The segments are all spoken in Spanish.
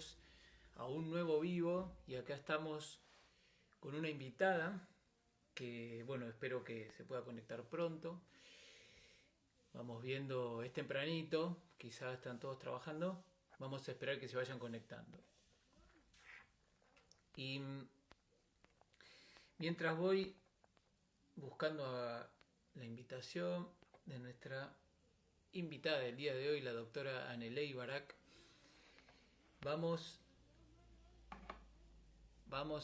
bienvenidos a un nuevo vivo y acá estamos con una invitada que, bueno, espero que se pueda conectar pronto. Vamos viendo, es tempranito, quizás están todos trabajando, vamos a esperar que se vayan conectando. Y mientras voy buscando a la invitación de nuestra invitada del día de hoy, la doctora Anelei Barak, vamos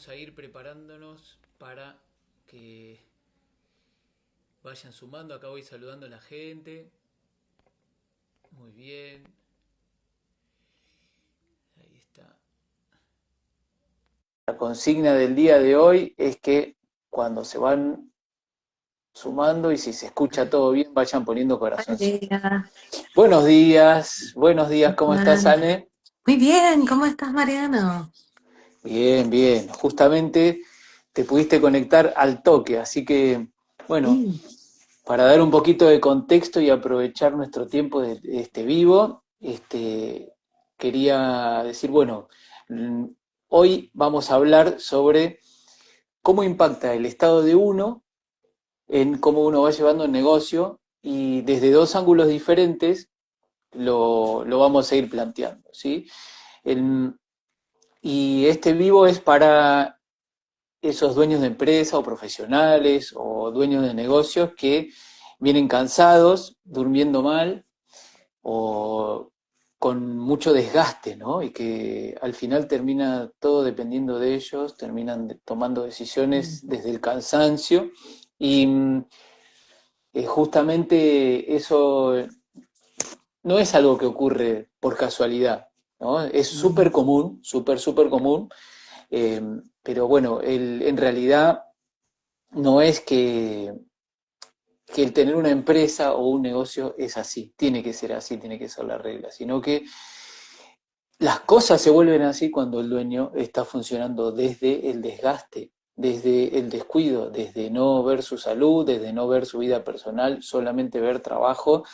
a ir preparándonos para que vayan sumando. Acá voy saludando a la gente. Muy bien. Ahí está. La consigna del día de hoy es que cuando se van sumando y si se escucha todo bien, vayan poniendo corazoncitos. Buenos días, ¿cómo estás, Anne? Muy bien, ¿cómo estás, Mariano? Bien, bien. Justamente te pudiste conectar al toque, así que, bueno, Sí. para dar un poquito de contexto y aprovechar nuestro tiempo de este vivo, quería decir, bueno, hoy vamos a hablar sobre cómo impacta el estado de uno en cómo uno va llevando el negocio y desde dos ángulos diferentes lo vamos a ir planteando, ¿sí? El, y este vivo es para esos dueños de empresa o profesionales o dueños de negocios que vienen cansados, durmiendo mal o con mucho desgaste, ¿no? Y que al final termina todo dependiendo de ellos, terminan tomando decisiones desde el cansancio y justamente eso no es algo que ocurre por casualidad, ¿no? Es súper común, súper común, eh, pero bueno, en realidad no es que el tener una empresa o un negocio es así, tiene que ser así, tiene que ser la regla, sino que las cosas se vuelven así cuando el dueño está funcionando desde el desgaste, desde el descuido, desde no ver su salud, desde no ver su vida personal, solamente ver trabajo,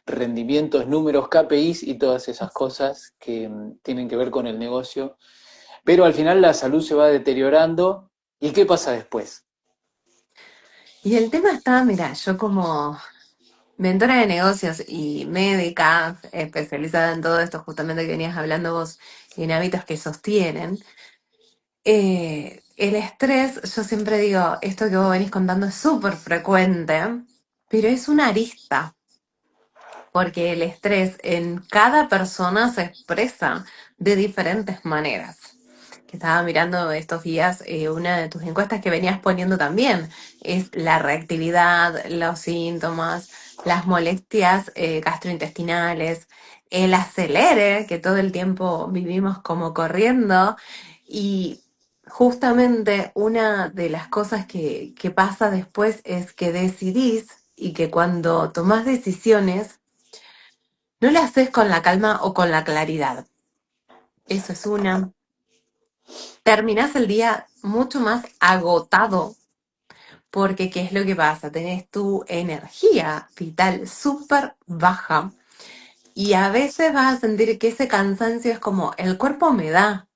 rendimientos, números, KPIs y todas esas cosas que tienen que ver con el negocio. Pero al final la salud se va deteriorando. ¿Y qué pasa después? Y el tema está, mira, yo como mentora de negocios y médica especializada en todo esto, justamente que venías hablando vos, en hábitos que sostienen, el estrés, yo siempre digo, esto que vos venís contando es súper frecuente, pero es una arista, porque el estrés en cada persona se expresa de diferentes maneras. Que estaba mirando estos días, una de tus encuestas que venías poniendo también es la reactividad, los síntomas, las molestias gastrointestinales, el acelere, que todo el tiempo vivimos como corriendo, y justamente una de las cosas que pasa después es que decidís y que cuando tomás decisiones, no las haces con la calma o con la claridad. Eso es una. Terminás el día mucho más agotado porque ¿qué es lo que pasa? Tenés tu energía vital súper baja y a veces vas a sentir que ese cansancio es como, el cuerpo me da,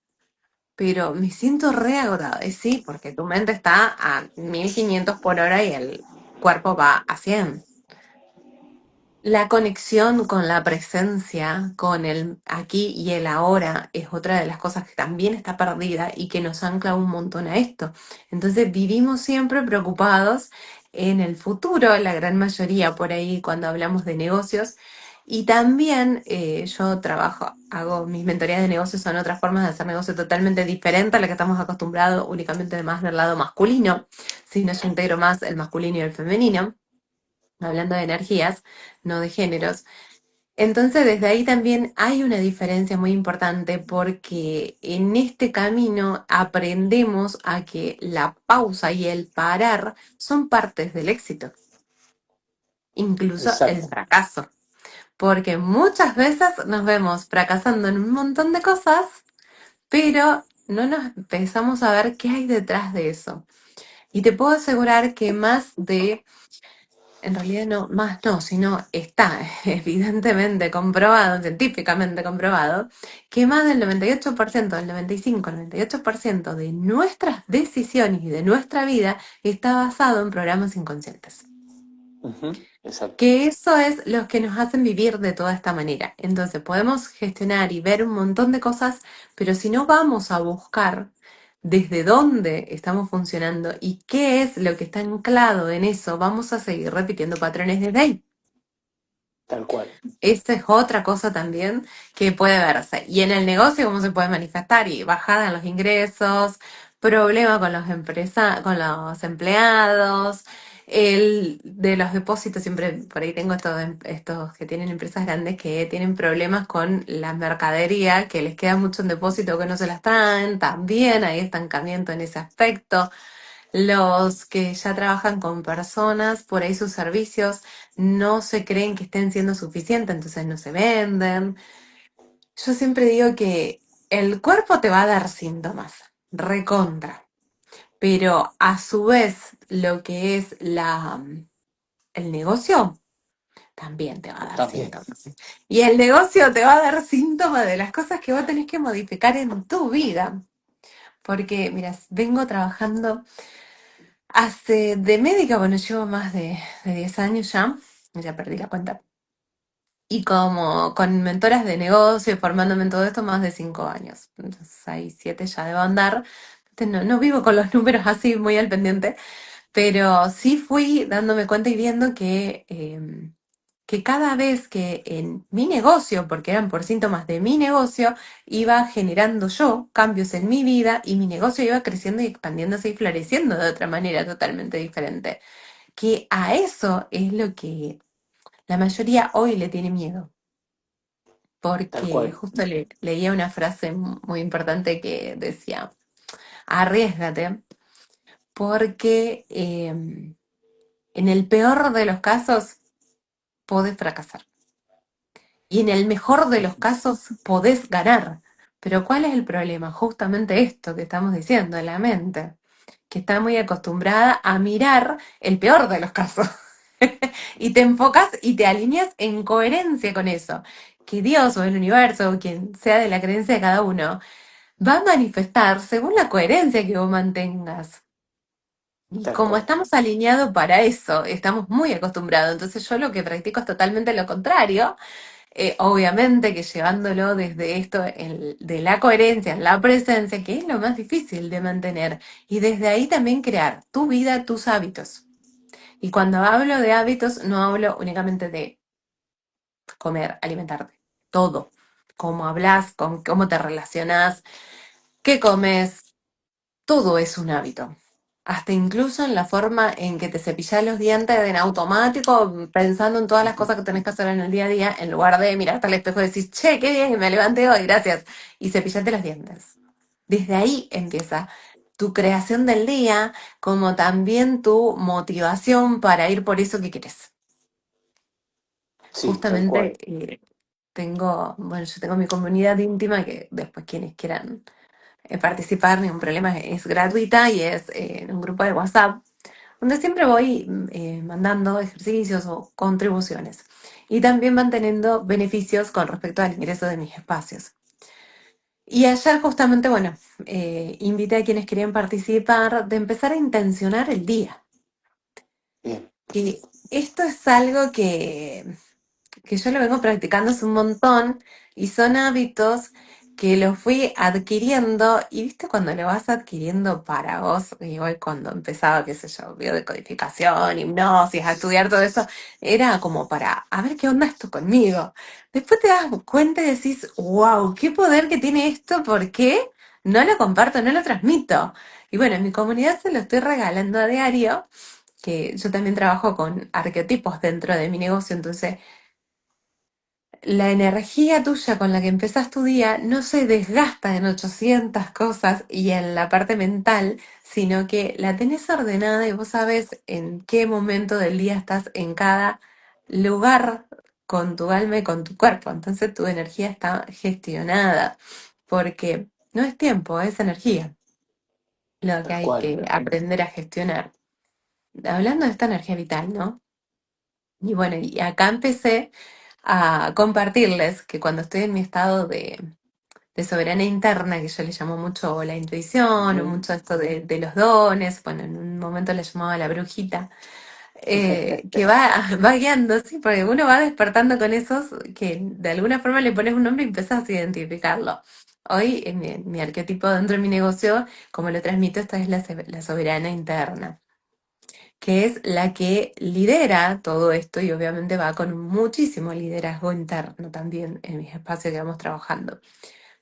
pero me siento re agotada. Y sí, porque tu mente está a 1500 por hora y el cuerpo va a 100. La conexión con la presencia, con el aquí y el ahora, es otra de las cosas que también está perdida y que nos ancla un montón a esto. Entonces vivimos siempre preocupados en el futuro, la gran mayoría por ahí cuando hablamos de negocios. Y también yo trabajo, hago mis mentorías de negocios, son otras formas de hacer negocio totalmente diferentes a la que estamos acostumbrados únicamente más del lado masculino, sino yo integro más el masculino y el femenino hablando de energías, no de géneros. Entonces, desde ahí también hay una diferencia muy importante porque en este camino aprendemos a que la pausa y el parar son partes del éxito, incluso el Exacto. fracaso, porque muchas veces nos vemos fracasando en un montón de cosas, pero no nos empezamos a ver qué hay detrás de eso. Y te puedo asegurar que más de en realidad no, más no, sino está evidentemente comprobado, científicamente comprobado, que más del 98%, del 95, 98% de nuestras decisiones y de nuestra vida está basado en programas inconscientes. Ujú, exacto, Que eso es lo que nos hacen vivir de toda esta manera. Entonces podemos gestionar y ver un montón de cosas, pero si no vamos a buscar desde dónde estamos funcionando y qué es lo que está anclado en eso, vamos a seguir repitiendo patrones desde ahí. tal cual, Esa es otra cosa también que puede verse. Y en el negocio, ¿cómo se puede manifestar? Y bajada en los ingresos, problema con con los empleados, el de los depósitos, siempre por ahí tengo estos que tienen empresas grandes que tienen problemas con la mercadería, que les queda mucho en depósito que no se las traen, también hay estancamiento en ese aspecto. Los que ya trabajan con personas, por ahí sus servicios no se creen que estén siendo suficientes, entonces no se venden. Yo siempre digo que el cuerpo te va a dar síntomas, recontra, pero a su vez lo que es el negocio también te va a dar también, síntomas. Y el negocio te va a dar síntomas de las cosas que vos tenés que modificar en tu vida. Porque, mira, vengo trabajando de médica, bueno, llevo más de 10 años ya perdí la cuenta. Y como con mentoras de negocio, formándome en todo esto, más de 5 años. Entonces, ahí 7 ya debo andar. No, no vivo con los números así muy al pendiente, pero sí fui dándome cuenta y viendo que cada vez que en mi negocio, porque eran por síntomas de mi negocio, iba generando yo cambios en mi vida y mi negocio iba creciendo y expandiéndose y floreciendo de otra manera totalmente diferente. Que a eso es lo que la mayoría hoy le tiene miedo. tal Porque cual, justo leía una frase muy importante que decía, arriésgate, porque en el peor de los casos podés fracasar. Y en el mejor de los ujú, casos podés ganar. Pero ¿cuál es el problema? Justamente esto que estamos diciendo, la mente, que está muy acostumbrada a mirar el peor de los casos. Y te enfocas y te alineas en coherencia con eso. Que Dios o el universo o quien sea de la creencia de cada uno va a manifestar según la coherencia que vos mantengas. Y tal como cual, estamos alineados para eso, estamos muy acostumbrados. Entonces yo lo que practico es totalmente lo contrario. Obviamente que llevándolo desde esto de la coherencia, en la presencia, que es lo más difícil de mantener. Y desde ahí también crear tu vida, tus hábitos. Y cuando hablo de hábitos, no hablo únicamente de comer, alimentarte. Todo. Cómo hablas, con cómo te relacionas, qué comes, todo es un hábito. Hasta incluso en la forma en que te cepillas los dientes en automático, pensando en todas las ujú, cosas que tenés que hacer en el día a día, en lugar de mirarte al espejo y decir, che, qué bien, me levanté hoy, gracias. Y cepillate los dientes. Desde ahí empieza tu creación del día, como también tu motivación para ir por eso que quieres. sí, tal Justamente cual, bueno, yo tengo mi comunidad íntima que después quienes quieran participar, ningún problema, es gratuita y es en un grupo de WhatsApp, donde siempre voy mandando ejercicios o contribuciones y también manteniendo beneficios con respecto al ingreso de mis espacios. Y ayer justamente, bueno, invité a quienes querían participar de empezar a intencionar el día. bien, Que esto es algo que yo lo vengo practicando hace un montón y son hábitos que los fui adquiriendo y viste cuando lo vas adquiriendo para vos, igual cuando empezaba, qué sé yo, biodecodificación, hipnosis, a estudiar todo eso, era como para, a ver qué onda esto conmigo. Después te das cuenta y decís, wow, qué poder que tiene esto, ¿por qué? No lo comparto, no lo transmito. Y bueno, en mi comunidad se lo estoy regalando a diario, que yo también trabajo con arquetipos dentro de mi negocio, entonces la energía tuya con la que empezás tu día no se desgasta en 800 cosas y en la parte mental, sino que la tenés ordenada y vos sabés en qué momento del día estás en cada lugar con tu alma y con tu cuerpo. Entonces tu energía está gestionada, porque no es tiempo, es energía lo que tal hay cual. que aprender a gestionar. Hablando de esta energía vital, ¿no? Y bueno, y acá empecé a compartirles que cuando estoy en mi estado de soberanía interna, que yo le llamo mucho la intuición, o Ujú. mucho esto de los dones, bueno, en un momento le llamaba la brujita, que va guiando, sí, porque uno va despertando con esos que de alguna forma le pones un nombre y empiezas a identificarlo. Hoy, en mi arquetipo dentro de mi negocio, como lo transmito, esta es la soberana interna, que es la que lidera todo esto y obviamente va con muchísimo liderazgo interno también en mis espacios que vamos trabajando.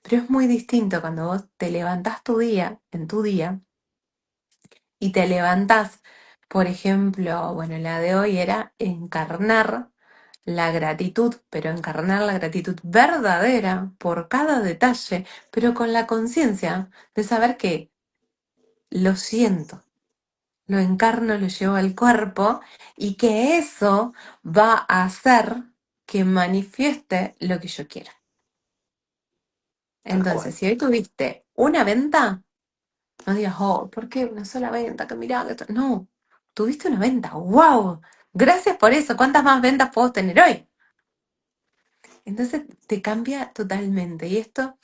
Pero es muy distinto cuando vos te levantás tu día, en tu día, y te levantás, por ejemplo, bueno, la de hoy era encarnar la gratitud, pero encarnar la gratitud verdadera por cada detalle, pero con la conciencia de saber que lo siento, lo encarno, lo llevo al cuerpo y que eso va a hacer que manifieste lo que yo quiero. Tal cual. Entonces, si hoy tuviste una venta, no digas, oh, ¿por qué una sola venta? Que mirá, no, tuviste una venta, wow, gracias por eso, ¿cuántas más ventas puedo tener hoy? Entonces te cambia totalmente. Y esto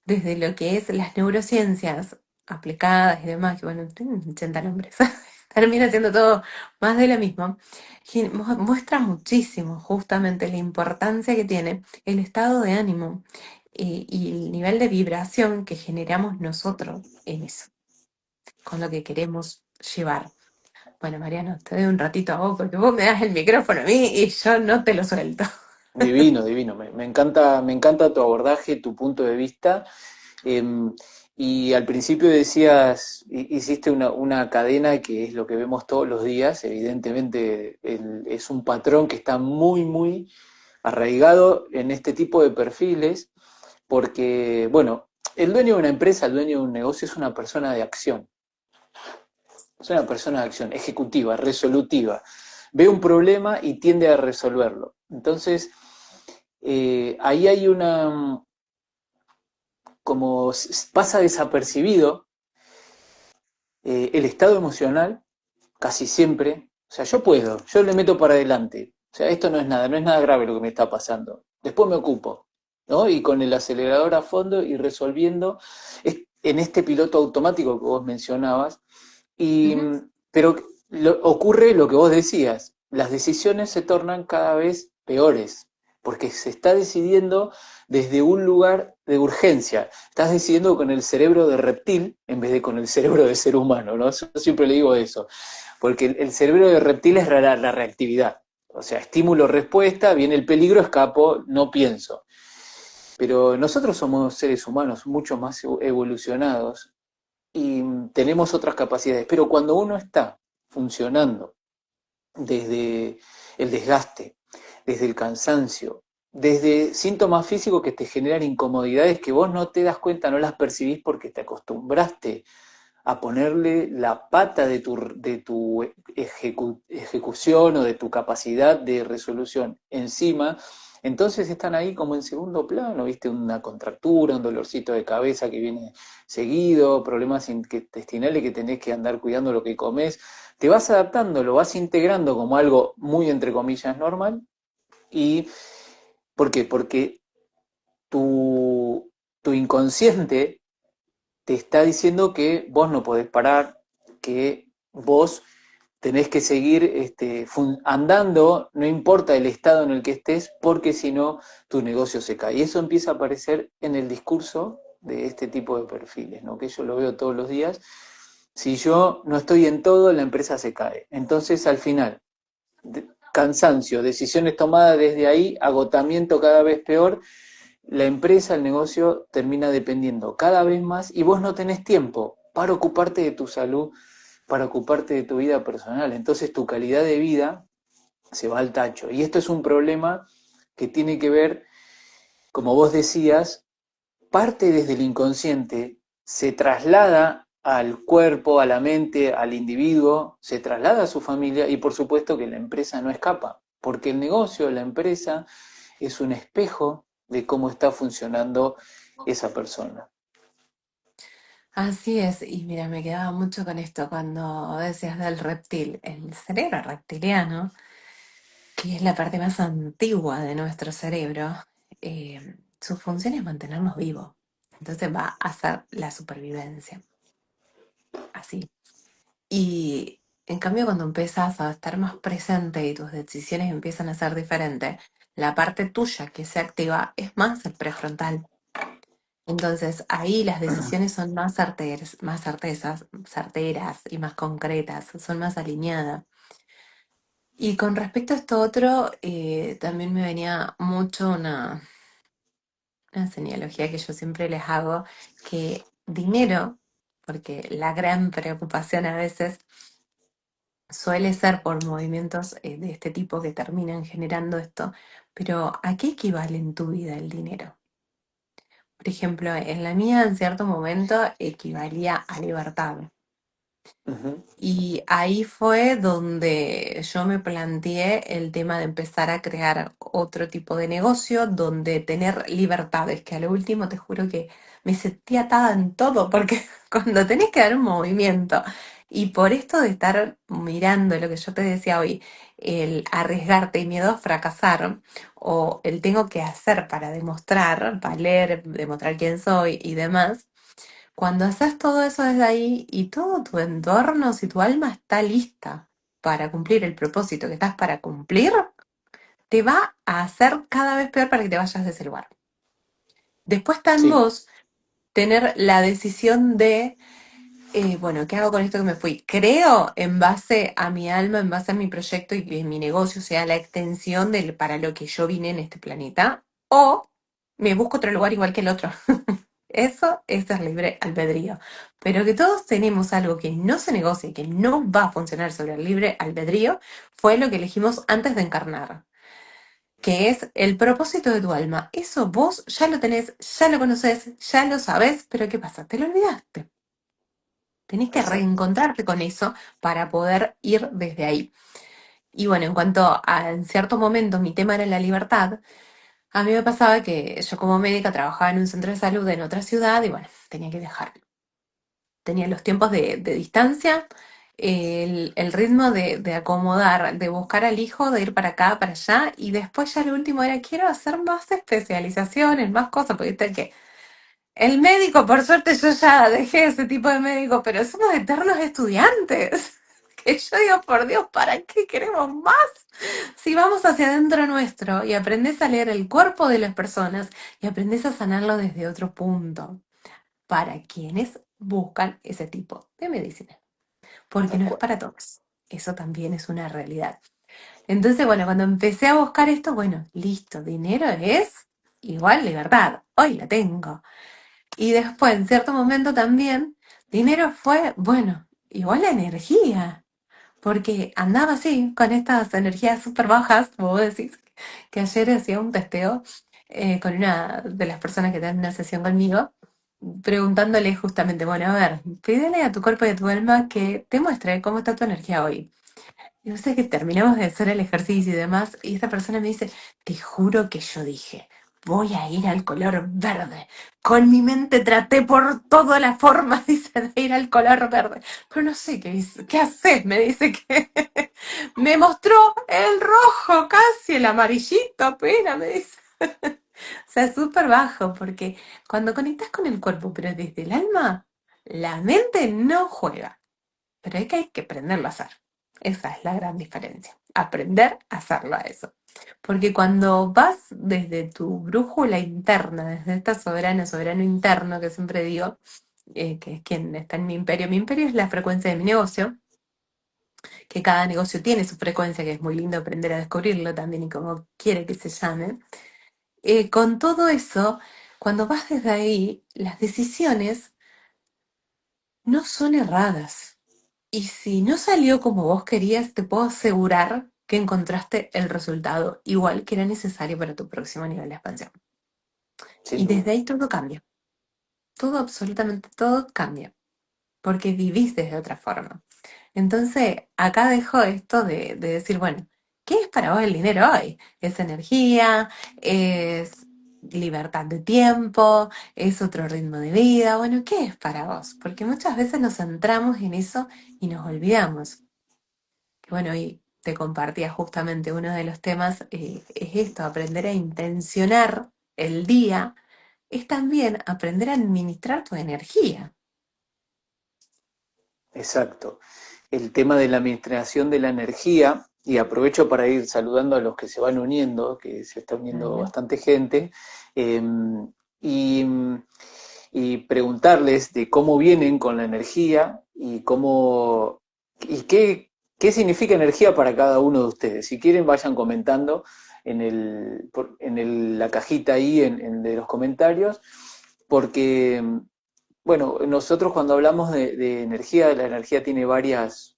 desde lo que es las neurociencias aplicadas y demás, que bueno, tienen 80 nombres, termina siendo todo más de lo mismo, que muestra muchísimo justamente la importancia que tiene el estado de ánimo y el nivel de vibración que generamos nosotros en eso, con lo que queremos llevar. Bueno, Mariano, te doy un ratito a vos porque vos me das el micrófono a mí y yo no te lo suelto. Divino, divino. Me encanta tu abordaje, tu punto de vista. Em, y al principio decías, hiciste una cadena que es lo que vemos todos los días. Evidentemente es un patrón que está muy, muy arraigado en este tipo de perfiles, porque, bueno, el dueño de una empresa, el dueño de un negocio es una persona de acción. Es una persona de acción, ejecutiva, resolutiva. Ve un problema y tiende a resolverlo. Entonces, ahí hay una, como pasa desapercibido el estado emocional, casi siempre. O sea, yo le meto para adelante. O sea, esto no es nada grave lo que me está pasando. Después me ocupo, ¿no? Y con el acelerador a fondo y resolviendo en este piloto automático que vos mencionabas. Y, Ujú. pero ocurre lo que vos decías, las decisiones se tornan cada vez peores, porque se está decidiendo desde un lugar de urgencia, estás decidiendo con el cerebro de reptil en vez de con el cerebro de ser humano, ¿no? Yo siempre le digo eso, porque el cerebro de reptil es la reactividad, o sea, estímulo-respuesta, viene el peligro, escapo, no pienso. Pero nosotros somos seres humanos mucho más evolucionados y tenemos otras capacidades. Pero cuando uno está funcionando desde el desgaste, desde el cansancio, desde síntomas físicos que te generan incomodidades que vos no te das cuenta, no las percibís porque te acostumbraste a ponerle la pata de tu ejecución o de tu capacidad de resolución encima, entonces están ahí como en segundo plano, viste, una contractura, un dolorcito de cabeza que viene seguido, problemas intestinales que tenés que andar cuidando lo que comes, te vas adaptando, lo vas integrando como algo muy entre comillas normal. ¿Y por qué? Porque tu inconsciente te está diciendo que vos no podés parar, que vos tenés que seguir andando, no importa el estado en el que estés, porque si no, tu negocio se cae. Y eso empieza a aparecer en el discurso de este tipo de perfiles, ¿no? Que yo lo veo todos los días. Si yo no estoy en todo, la empresa se cae. Entonces, al final, cansancio, decisiones tomadas desde ahí, agotamiento cada vez peor, la empresa, el negocio termina dependiendo cada vez más y vos no tenés tiempo para ocuparte de tu salud, para ocuparte de tu vida personal. Entonces tu calidad de vida se va al tacho. Y esto es un problema que tiene que ver, como vos decías, parte desde el inconsciente, se traslada al cuerpo, a la mente, al individuo, se traslada a su familia y por supuesto que la empresa no escapa, porque el negocio, la empresa, es un espejo de cómo está funcionando esa persona. Así es, y mira, me quedaba mucho con esto cuando decías del reptil, el cerebro reptiliano, que es la parte más antigua de nuestro cerebro, su función es mantenernos vivos. Entonces va a ser la supervivencia, así. Y en cambio, cuando empiezas a estar más presente y tus decisiones empiezan a ser diferentes, la parte tuya que se activa es más el prefrontal. Entonces ahí las decisiones son más certeras y más concretas, son más alineadas. Y con respecto a esto otro, también me venía mucho una señalogía que yo siempre les hago, que dinero, porque la gran preocupación a veces suele ser por movimientos de este tipo que terminan generando esto, pero ¿a qué equivale en tu vida el dinero? Por ejemplo, en la mía en cierto momento equivalía a libertad. Ujú. Y ahí fue donde yo me planteé el tema de empezar a crear otro tipo de negocio, donde tener libertades, que a lo último te juro que me sentí atada en todo, porque cuando tenés que dar un movimiento, y por esto de estar mirando lo que yo te decía hoy, el arriesgarte y miedo a fracasar, o el tengo que hacer para demostrar, valer, demostrar quién soy y demás. Cuando haces todo eso desde ahí y todo tu entorno, si tu alma está lista para cumplir el propósito que estás para cumplir, te va a hacer cada vez peor para que te vayas de ese lugar. Después está en Sí, vos tener la decisión de, bueno, ¿qué hago con esto que me fui? Creo en base a mi alma, en base a mi proyecto y que mi negocio sea la extensión para lo que yo vine en este planeta, o me busco otro lugar igual que el otro. Eso es el libre albedrío. Pero que todos tenemos algo que no se negocia y que no va a funcionar sobre el libre albedrío, fue lo que elegimos antes de encarnar, que es el propósito de tu alma. Eso vos ya lo tenés, ya lo conoces, ya lo sabés, pero ¿qué pasa? Te lo olvidaste. Tenés que exacto. reencontrarte con eso para poder ir desde ahí. Y bueno, en cuanto a en cierto momento mi tema era la libertad, a mí me pasaba que yo como médica trabajaba en un centro de salud en otra ciudad y bueno, tenía que viajar. Tenía los tiempos de distancia, el ritmo de acomodar, de buscar al hijo, de ir para acá, para allá, y después ya lo último era, quiero hacer más especializaciones, más cosas, porque viste que el médico, por suerte yo ya dejé ese tipo de médico, pero somos eternos estudiantes. Que yo digo, por Dios, ¿para qué queremos más? Si vamos hacia adentro nuestro y aprendes a leer el cuerpo de las personas y aprendes a sanarlo desde otro punto para quienes buscan ese tipo de medicina, porque Tal no es cual. para todos. Eso también es una realidad. Entonces, bueno, cuando empecé a buscar esto, bueno, listo, dinero es igual libertad. Hoy la tengo. Y después, en cierto momento también, dinero fue, bueno, igual la energía. Porque andaba así, con estas energías súper bajas, como vos decís, que ayer hacía un testeo con una de las personas que dan una sesión conmigo, preguntándole justamente, bueno, a ver, pídele a tu cuerpo y a tu alma que te muestre cómo está tu energía hoy. Y yo sé que terminamos de hacer el ejercicio y demás, y esta persona me dice, te juro que yo dije, voy a ir al color verde. Con mi mente traté por todas las formas, dice, de ir al color verde. Pero no sé qué haces, me dice que me mostró el rojo, casi el amarillito apenas, me dice. O sea, súper bajo, porque cuando conectas con el cuerpo, pero desde el alma, la mente no juega. Pero hay que aprenderlo a hacer. Esa es la gran diferencia. Aprender a hacerlo a eso. Porque cuando vas desde tu brújula interna, desde esta soberano interno que siempre digo, que es quien está en mi imperio es la frecuencia de mi negocio, que cada negocio tiene su frecuencia, que es muy lindo aprender a descubrirlo también y como quiere que se llame. Con todo eso, cuando vas desde ahí, las decisiones no son erradas. Y si no salió como vos querías, te puedo asegurar que encontraste el resultado igual que era necesario para tu próximo nivel de expansión. Sin Y duda. desde ahí todo cambia. Todo, absolutamente todo cambia. Porque vivís desde otra forma. Entonces, acá dejo esto de decir, bueno, ¿qué es para vos el dinero hoy? ¿Es energía? ¿Es libertad de tiempo? ¿Es otro ritmo de vida? Bueno, ¿qué es para vos? Porque muchas veces nos centramos en eso y nos olvidamos. Bueno, y te compartía justamente uno de los temas, es esto, aprender a intencionar el día, es también aprender a administrar tu energía. Exacto. El tema de la administración de la energía, y aprovecho para ir saludando a los que se van uniendo, que se está uniendo Dale. bastante gente, eh, y, y preguntarles de cómo vienen con la energía y cómo y qué significa energía para cada uno de ustedes. Si quieren, vayan comentando la cajita ahí de los comentarios, porque bueno, nosotros cuando hablamos de energía, la energía tiene varias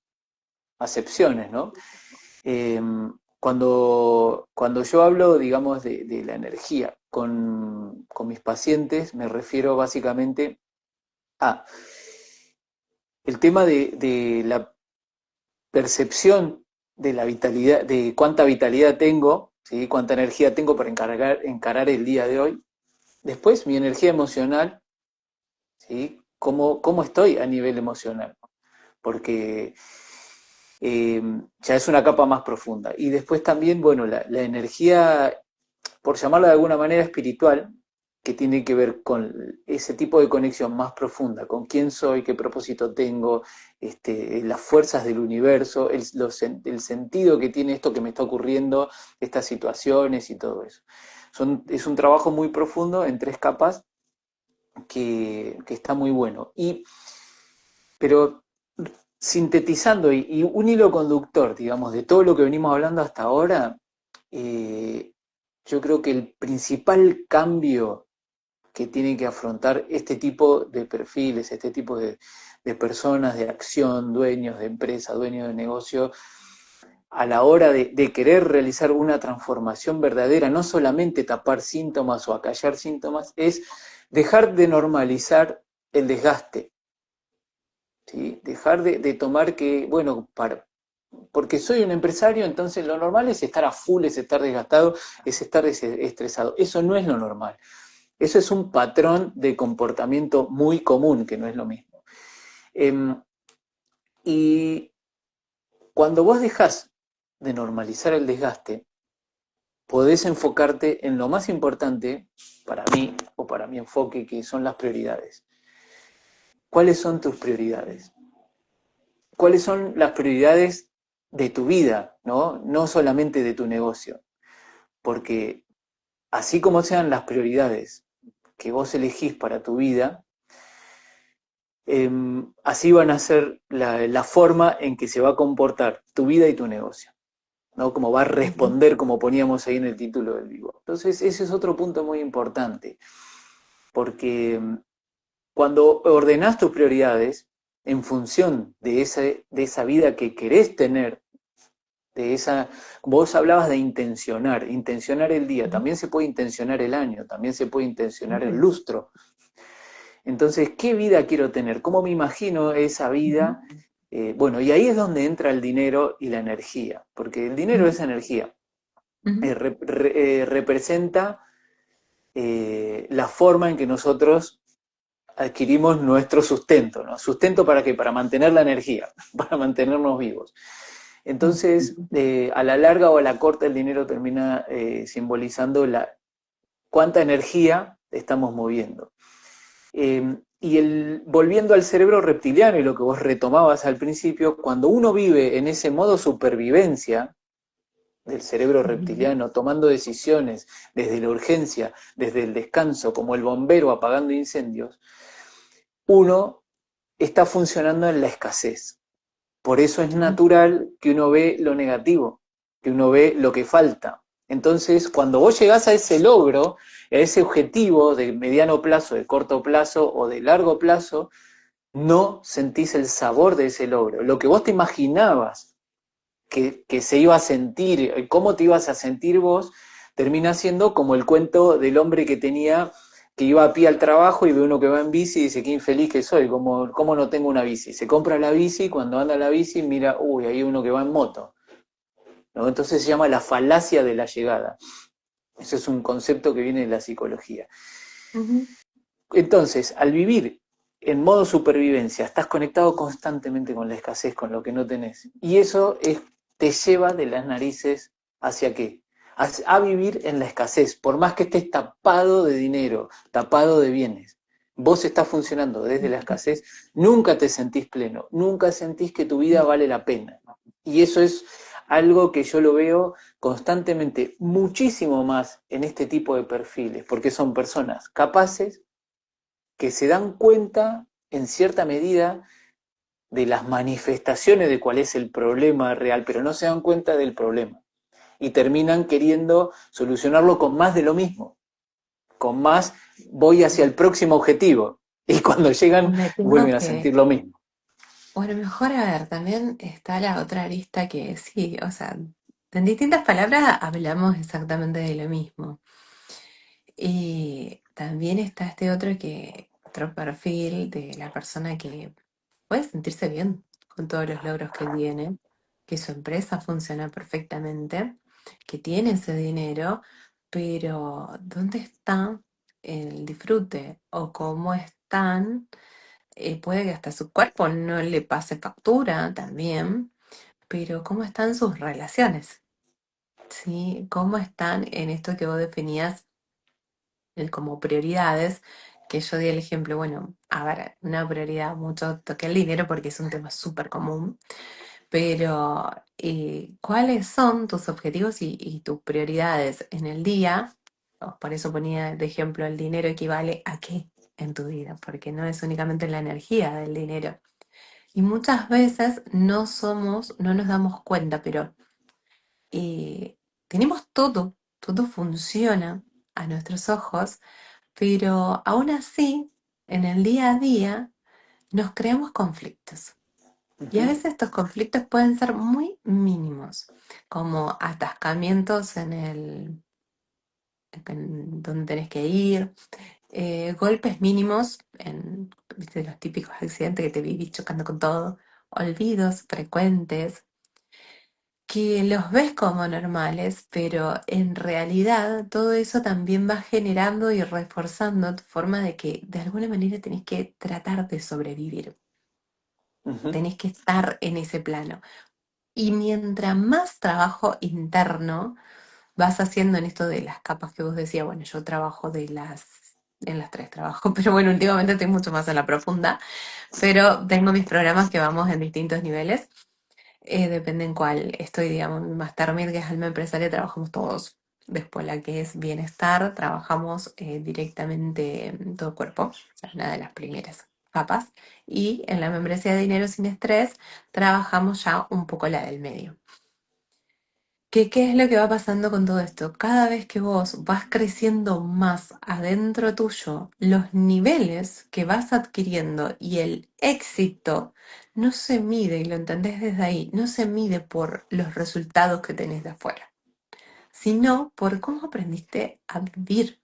acepciones, ¿no? Eh, cuando yo hablo, digamos, de la energía con mis pacientes, me refiero básicamente a el tema de la percepción de la vitalidad, de cuánta vitalidad tengo, ¿sí? Cuánta energía tengo para encarar el día de hoy. Después, mi energía emocional, ¿sí? ¿Cómo estoy a nivel emocional? Porque ya es una capa más profunda. Y después también, bueno, la energía, por llamarla de alguna manera espiritual, que tiene que ver con ese tipo de conexión más profunda, con quién soy, qué propósito tengo, las fuerzas del universo, el sentido que tiene esto que me está ocurriendo, estas situaciones y todo eso. Es un trabajo muy profundo en tres capas que está muy bueno. Pero sintetizando y un hilo conductor, digamos, de todo lo que venimos hablando hasta ahora, eh, yo creo que el principal cambio que tienen que afrontar este tipo de perfiles, este tipo de personas de acción, dueños de empresa, dueños de negocio, a la hora de querer realizar una transformación verdadera, no solamente tapar síntomas o acallar síntomas, es dejar de normalizar el desgaste, ¿sí? Dejar de tomar que, bueno, porque soy un empresario, entonces lo normal es estar a full, es estar desgastado, es estar estresado. Eso no es lo normal. Eso es un patrón de comportamiento muy común, que no es lo mismo. Y cuando vos dejás de normalizar el desgaste, podés enfocarte en lo más importante para mí, o para mi enfoque, que son las prioridades. ¿Cuáles son tus prioridades? ¿Cuáles son las prioridades de tu vida, ¿no? No solamente de tu negocio? Porque así como sean las prioridades que vos elegís para tu vida, así van a ser la forma en que se va a comportar tu vida y tu negocio, ¿no? Como va a Ujú, responder, como poníamos ahí en el título del vivo. Entonces, ese es otro punto muy importante, porque cuando ordenás tus prioridades en función de esa vida que querés tener, vos hablabas de intencionar el día, ujú, también se puede intencionar el año, también se puede intencionar el obvio. lustro. Entonces, ¿qué vida quiero tener? ¿Cómo me imagino esa Ujú, vida? Bueno, y ahí es donde entra el dinero y la energía, porque el dinero ujú, es energía, ujú, representa la forma en que nosotros adquirimos nuestro sustento, ¿no? ¿Sustento para qué? Para mantener la energía, para mantenernos vivos. Entonces, a la larga o a la corta, el dinero termina simbolizando cuánta energía estamos moviendo. Volviendo al cerebro reptiliano y lo que vos retomabas al principio, cuando uno vive en ese modo supervivencia del cerebro ujú, reptiliano, tomando decisiones desde la urgencia, desde el descanso, como el bombero apagando incendios, uno está funcionando en la escasez. Por eso es ujú, natural que uno ve lo negativo, que uno ve lo que falta. Entonces, cuando vos llegás a ese logro, a ese objetivo de mediano plazo, de corto plazo o de largo plazo, no sentís el sabor de ese logro. Lo que vos te imaginabas que se iba a sentir, cómo te ibas a sentir vos, termina siendo como el cuento del hombre que iba a pie al trabajo y ve uno que va en bici y dice, qué infeliz que soy, cómo no tengo una bici. Se compra la bici, cuando anda la bici mira, uy, hay uno que va en moto, ¿no? Entonces se llama la falacia de la llegada. Ese es un concepto que viene de la psicología. ujú, Entonces, al vivir en modo supervivencia, estás conectado constantemente con la escasez, con lo que no tenés. Y eso es te lleva de las narices hacia qué? A vivir en la escasez, por más que estés tapado de dinero, tapado de bienes. Vos estás funcionando desde la escasez, nunca te sentís pleno, nunca sentís que tu vida vale la pena. Y eso es algo que yo lo veo constantemente, muchísimo más en este tipo de perfiles, porque son personas capaces que se dan cuenta en cierta medida de las manifestaciones de cuál es el problema real, pero no se dan cuenta del problema. Y terminan queriendo solucionarlo con más de lo mismo, con más voy hacia el próximo objetivo. Y cuando O llegan me tengo vuelven a que, sentir lo mismo. bueno, mejor a ver, también está la otra arista que sí, o sea, en distintas palabras hablamos exactamente de lo mismo. Y también está este otro perfil de la persona que puede sentirse bien con todos los logros que tiene, que su empresa funciona perfectamente, que tiene ese dinero, pero ¿dónde está el disfrute? O cómo están, puede que hasta su cuerpo no le pase factura también, pero ¿cómo están sus relaciones? ¿Sí? ¿Cómo están en esto que vos definías como prioridades? Que yo di el ejemplo, bueno, a ver, una prioridad mucho toque el dinero porque es un tema súper común, pero ¿cuáles son tus objetivos y tus prioridades en el día? Por eso ponía de ejemplo el dinero equivale a qué en tu vida, porque no es únicamente la energía del dinero. Y muchas veces no nos damos cuenta, pero tenemos todo, todo funciona a nuestros ojos, pero aún así, en el día a día, nos creamos conflictos. Uh Y a -huh. veces estos conflictos pueden ser muy mínimos, como atascamientos en donde tenés que ir, golpes mínimos, viste, los típicos accidentes que te vivís chocando con todo, olvidos frecuentes, que los ves como normales, pero en realidad todo eso también va generando y reforzando tu forma de que de alguna manera tenés que tratar de sobrevivir, Uh -huh. tenés que estar en ese plano. Y mientras más trabajo interno vas haciendo en esto de las capas que vos decías, bueno, yo trabajo en las tres trabajos, pero bueno, últimamente estoy mucho más en la profunda, pero tengo mis programas que vamos en distintos niveles, depende en cuál estoy, digamos, en Mastermind, que es alma empresaria, trabajamos todos. Después la que es bienestar, trabajamos directamente en todo cuerpo, o sea, una de las primeras capas. Y en la membresía de dinero sin estrés, trabajamos ya un poco la del medio. ¿Qué es lo que va pasando con todo esto? Cada vez que vos vas creciendo más adentro tuyo, los niveles que vas adquiriendo y el éxito no se mide, y lo entendés desde ahí, no se mide por los resultados que tenés de afuera, sino por cómo aprendiste a vivir.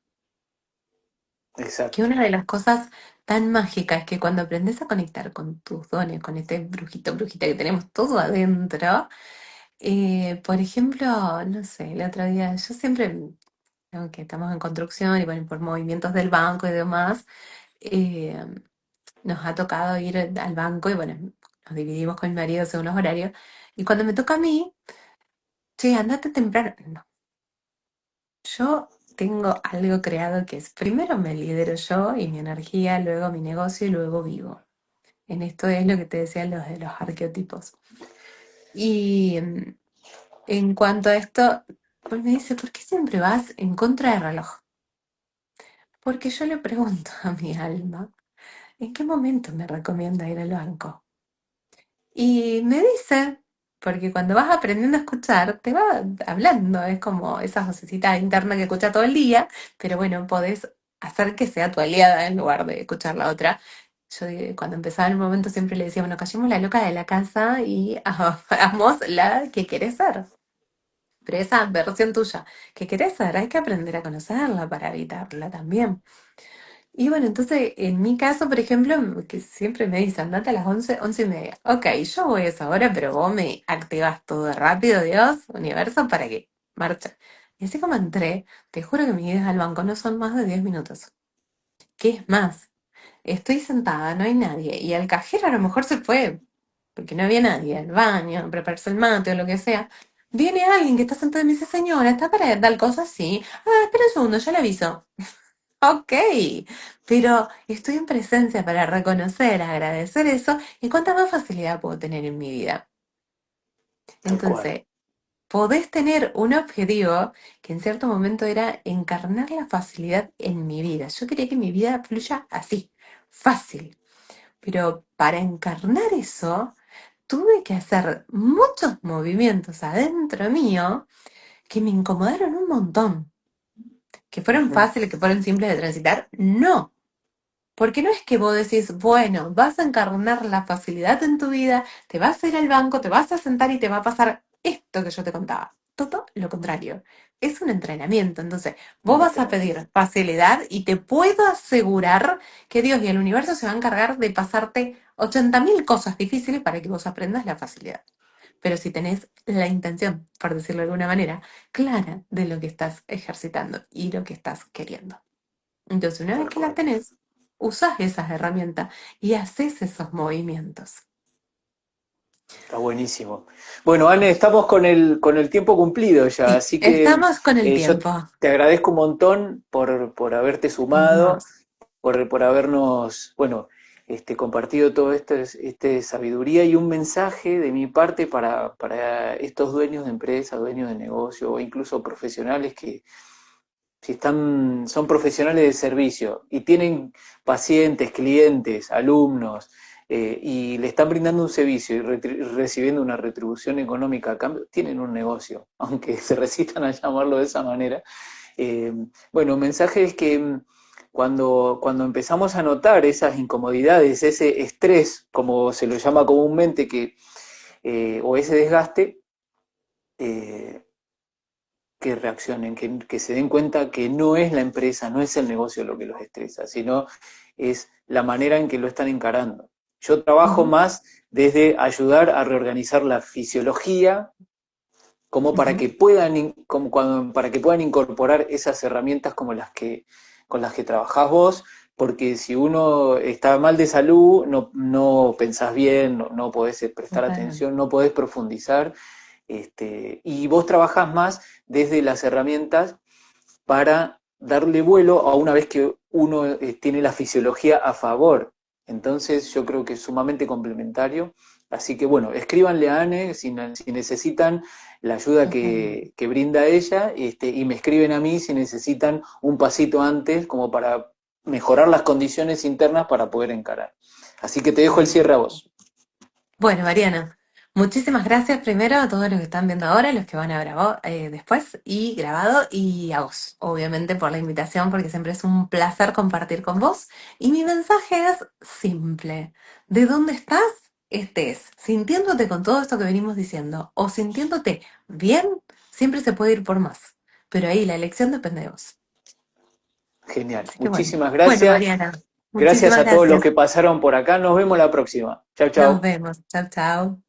Que Exacto. una de las cosas tan mágicas es que cuando aprendes a conectar con tus dones, con este brujito, brujita que tenemos todo adentro, por ejemplo, no sé, el otro día, yo siempre, ¿no? Que estamos en construcción y bueno, por movimientos del banco y demás, eh, nos ha tocado ir al banco y bueno, nos dividimos con mi marido según los horarios. Y cuando me toca a mí, che, andate temprano. No, yo tengo algo creado que es, primero me lidero yo y mi energía, luego mi negocio y luego vivo. En esto es lo que te decía los de los arqueotipos. Y en cuanto a esto, pues me dice, ¿por qué siempre vas en contra del reloj? Porque yo le pregunto a mi alma, ¿en qué momento me recomienda ir al banco? Y me dice, porque cuando vas aprendiendo a escuchar, te va hablando, es como esa vocecita interna que escucha todo el día, pero bueno, podés hacer que sea tu aliada en lugar de escuchar la otra. Yo cuando empezaba en un momento siempre le decía, bueno, callemos la loca de la casa y hagamos la que querés ser. Pero esa versión tuya que querés ser, hay que aprender a conocerla para evitarla también. Y bueno, entonces en mi caso, por ejemplo, que siempre me dicen, andate a las 11 11:30. Ok, yo voy a esa hora, pero vos me activas todo rápido, Dios, universo, para que marche. Y así como entré, te juro que mis idas al banco no son más de 10 minutos. ¿Qué es más? Estoy sentada, no hay nadie, y el cajero a lo mejor se fue, porque no había nadie al baño, a prepararse el mate o lo que sea. Viene alguien que está sentado y me dice, señora, ¿está para tal cosa? Sí. Ah, espera un segundo, yo le aviso. Ok, pero estoy en presencia para reconocer, agradecer eso y cuánta más facilidad puedo tener en mi vida. Tal cual. Entonces, podés tener un objetivo que en cierto momento era encarnar la facilidad en mi vida. Yo quería que mi vida fluya así, fácil. Pero para encarnar eso, tuve que hacer muchos movimientos adentro mío que me incomodaron un montón. Que fueron Ujú. fáciles, que fueron simples de transitar. No. Porque no es que vos decís, bueno, vas a encarnar la facilidad en tu vida, te vas a ir al banco, te vas a sentar y te va a pasar esto que yo te contaba. Todo lo contrario. Es un entrenamiento. Entonces, vos Un vas a entrenamiento. pedir facilidad y te puedo asegurar que Dios y el universo se van a encargar de pasarte 80.000 cosas difíciles para que vos aprendas la facilidad. Pero si tenés la intención, por decirlo de alguna manera, clara de lo que estás ejercitando y lo que estás queriendo. Entonces, una vez Tal que la cual. tenés, usás esas herramientas y haces esos movimientos. Está buenísimo. Bueno, Anne, estamos con el tiempo cumplido ya, Sí, así que estamos con el yo tiempo. te agradezco un montón por haberte sumado, Vamos. por habernos, bueno, compartido todo este sabiduría y un mensaje de mi parte para estos dueños de empresa, dueños de negocio o incluso profesionales que si son profesionales de servicio y tienen pacientes, clientes, alumnos, y le están brindando un servicio y recibiendo una retribución económica a cambio, tienen un negocio, aunque se resistan a llamarlo de esa manera. Eh, bueno, mensaje es que cuando empezamos a notar esas incomodidades, ese estrés, como se lo llama comúnmente, o ese desgaste, eh, que reaccionen, que se den cuenta que no es la empresa, no es el negocio lo que los estresa, sino es la manera en que lo están encarando. Yo trabajo Ujú, más desde ayudar a reorganizar la fisiología como para ujú, que puedan, para que puedan incorporar esas herramientas como con las que trabajás vos, porque si uno está mal de salud, no pensás bien, no podés prestar totalmente. atención, no podés profundizar, y vos trabajás más desde las herramientas para darle vuelo a una vez que uno tiene la fisiología a favor. Entonces yo creo que es sumamente complementario. Así que bueno, escríbanle a Anne si necesitan la ayuda Totalmente. que brinda ella, y me escriben a mí si necesitan un pasito antes como para mejorar las condiciones internas para poder encarar. Así que te dejo el cierre a Buenísimo. vos. Bueno, Mariana, muchísimas gracias primero a todos los que están viendo ahora, los que van a grabar después y grabado, y a vos, obviamente, por la invitación, porque siempre es un placer compartir con vos. Y mi mensaje es simple. ¿De dónde estás? Estés sintiéndote con todo esto que venimos diciendo o sintiéndote bien, siempre se puede ir por más. Pero ahí la elección depende de vos. Genial. Así que bueno. Muchísimas Bueno, gracias. Mariana, Gracias muchísimas a todos los gracias. que pasaron por acá. Nos vemos la próxima. Chau, Nos chau. vemos. Chao, chao.